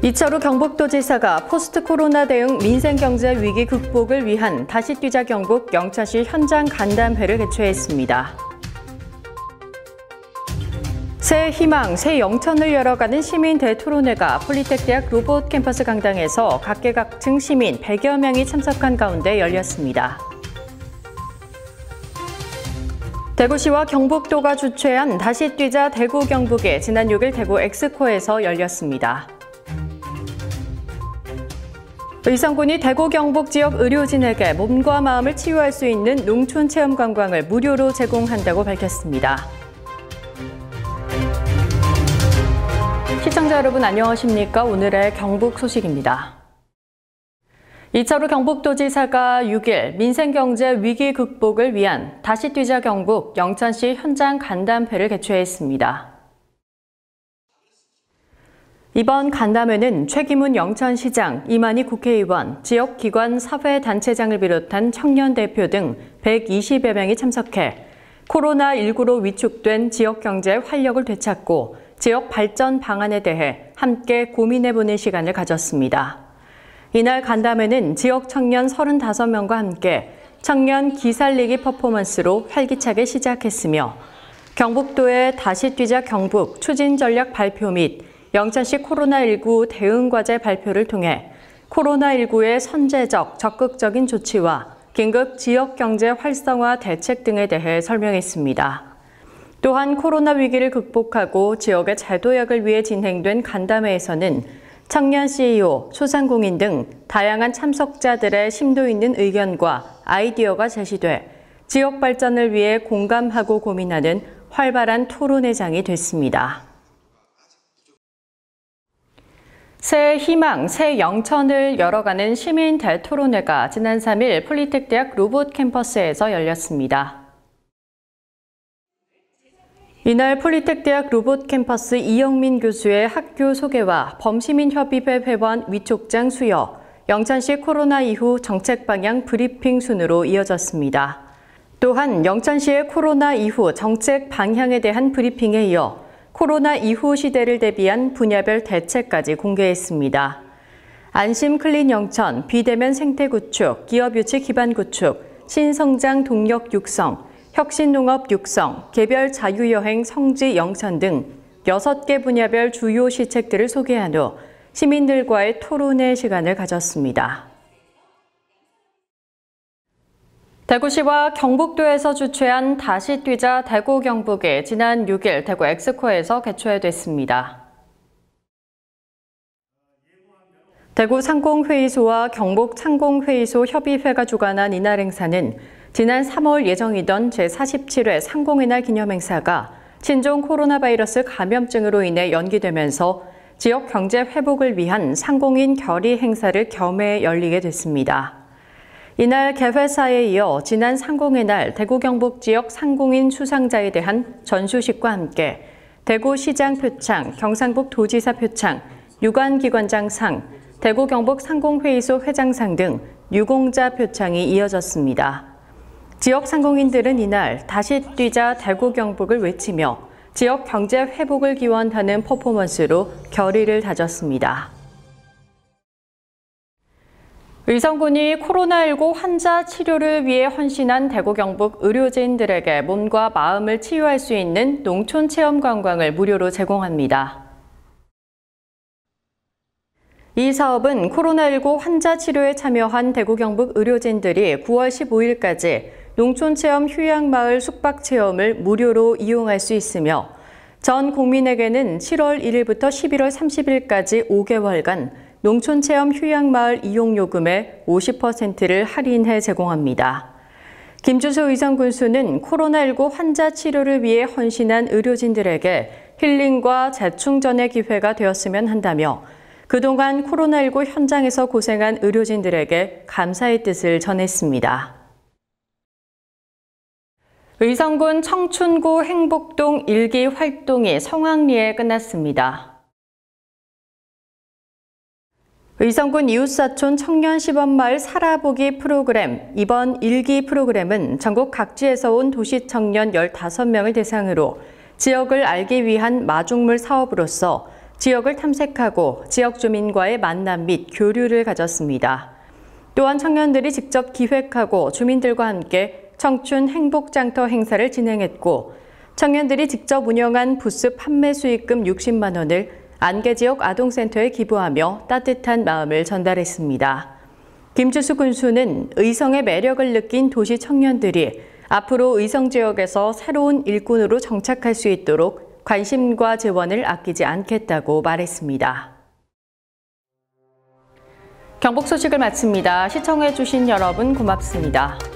이철우 경북도지사가 포스트 코로나 대응 민생경제 위기 극복을 위한 다시 뛰자 경북 영천시 현장 간담회를 개최했습니다. 새 희망, 새 영천을 열어가는 시민 대토론회가 폴리텍대학 로봇 캠퍼스 강당에서 각계각층 시민 100여 명이 참석한 가운데 열렸습니다. 대구시와 경북도가 주최한 다시 뛰자 대구 경북이 지난 6일 대구 엑스코에서 열렸습니다. 의성군이 대구 경북 지역 의료진에게 몸과 마음을 치유할 수 있는 농촌 체험 관광을 무료로 제공한다고 밝혔습니다. 시청자 여러분 안녕하십니까? 오늘의 경북 소식입니다. 이철우 경북도지사가 6일 민생경제 위기 극복을 위한 다시 뛰자 경북 영천시 현장 간담회를 개최했습니다. 이번 간담회는 최기문 영천시장, 이만희 국회의원, 지역기관 사회단체장을 비롯한 청년 대표 등 120여 명이 참석해 코로나19로 위축된 지역경제의 활력을 되찾고 지역 발전 방안에 대해 함께 고민해보는 시간을 가졌습니다. 이날 간담회는 지역 청년 35명과 함께 청년 기살리기 퍼포먼스로 활기차게 시작했으며 경북도의 다시 뛰자 경북 추진 전략 발표 및 영천시 코로나19 대응 과제 발표를 통해 코로나19의 선제적, 적극적인 조치와 긴급 지역 경제 활성화 대책 등에 대해 설명했습니다. 또한 코로나 위기를 극복하고 지역의 재도약을 위해 진행된 간담회에서는 청년 CEO, 소상공인 등 다양한 참석자들의 심도 있는 의견과 아이디어가 제시돼 지역 발전을 위해 공감하고 고민하는 활발한 토론회장이 됐습니다. 새 희망, 새 영천을 열어가는 시민 대토론회가 지난 3일 폴리텍대학 로봇 캠퍼스에서 열렸습니다. 이날 폴리텍대학 로봇 캠퍼스 이영민 교수의 학교 소개와 범시민협의회 회원 위촉장 수여, 영천시 코로나 이후 정책 방향 브리핑 순으로 이어졌습니다. 또한 영천시의 코로나 이후 정책 방향에 대한 브리핑에 이어 코로나 이후 시대를 대비한 분야별 대책까지 공개했습니다. 안심 클린 영천, 비대면 생태 구축, 기업 유치 기반 구축, 신성장 동력 육성, 혁신농업 육성, 개별 자유여행 성지 영천 등 6개 분야별 주요 시책들을 소개한 후 시민들과의 토론회 시간을 가졌습니다. 대구시와 경북도에서 주최한 다시 뛰자 대구 경북이 지난 6일 대구 엑스코에서 개최됐습니다. 대구 상공회의소와 경북 상공회의소 협의회가 주관한 이날 행사는 지난 3월 예정이던 제47회 상공의 날 기념행사가 신종 코로나 바이러스 감염증으로 인해 연기되면서 지역 경제 회복을 위한 상공인 결의 행사를 겸해 열리게 됐습니다. 이날 개회사에 이어 지난 상공의 날 대구 경북 지역 상공인 수상자에 대한 전수식과 함께 대구시장 표창, 경상북 도지사 표창, 유관기관장 상, 대구 경북 상공회의소 회장상 등 유공자 표창이 이어졌습니다. 지역 상공인들은 이날 다시 뛰자 대구 경북을 외치며 지역 경제 회복을 기원하는 퍼포먼스로 결의를 다졌습니다. 의성군이 코로나19 환자 치료를 위해 헌신한 대구 경북 의료진들에게 몸과 마음을 치유할 수 있는 농촌 체험 관광을 무료로 제공합니다. 이 사업은 코로나19 환자 치료에 참여한 대구 경북 의료진들이 9월 15일까지 농촌 체험 휴양마을 숙박 체험을 무료로 이용할 수 있으며 전 국민에게는 7월 1일부터 11월 30일까지 5개월간 농촌체험 휴양마을 이용요금의 50%를 할인해 제공합니다. 김주수 의성군수는 코로나19 환자 치료를 위해 헌신한 의료진들에게 힐링과 재충전의 기회가 되었으면 한다며 그동안 코로나19 현장에서 고생한 의료진들에게 감사의 뜻을 전했습니다. 의성군 청춘구 행복동 일기 활동이 성황리에 끝났습니다. 의성군 이웃사촌 청년시범마을 살아보기 프로그램, 이번 일기 프로그램은 전국 각지에서 온 도시청년 15명을 대상으로 지역을 알기 위한 마중물 사업으로서 지역을 탐색하고 지역 주민과의 만남 및 교류를 가졌습니다. 또한 청년들이 직접 기획하고 주민들과 함께 청춘 행복장터 행사를 진행했고 청년들이 직접 운영한 부스 판매 수익금 60만 원을 안개 지역 아동센터에 기부하며 따뜻한 마음을 전달했습니다. 김주수 군수는 의성의 매력을 느낀 도시 청년들이 앞으로 의성 지역에서 새로운 일꾼으로 정착할 수 있도록 관심과 재원을 아끼지 않겠다고 말했습니다. 경북 소식을 마칩니다. 시청해주신 여러분 고맙습니다.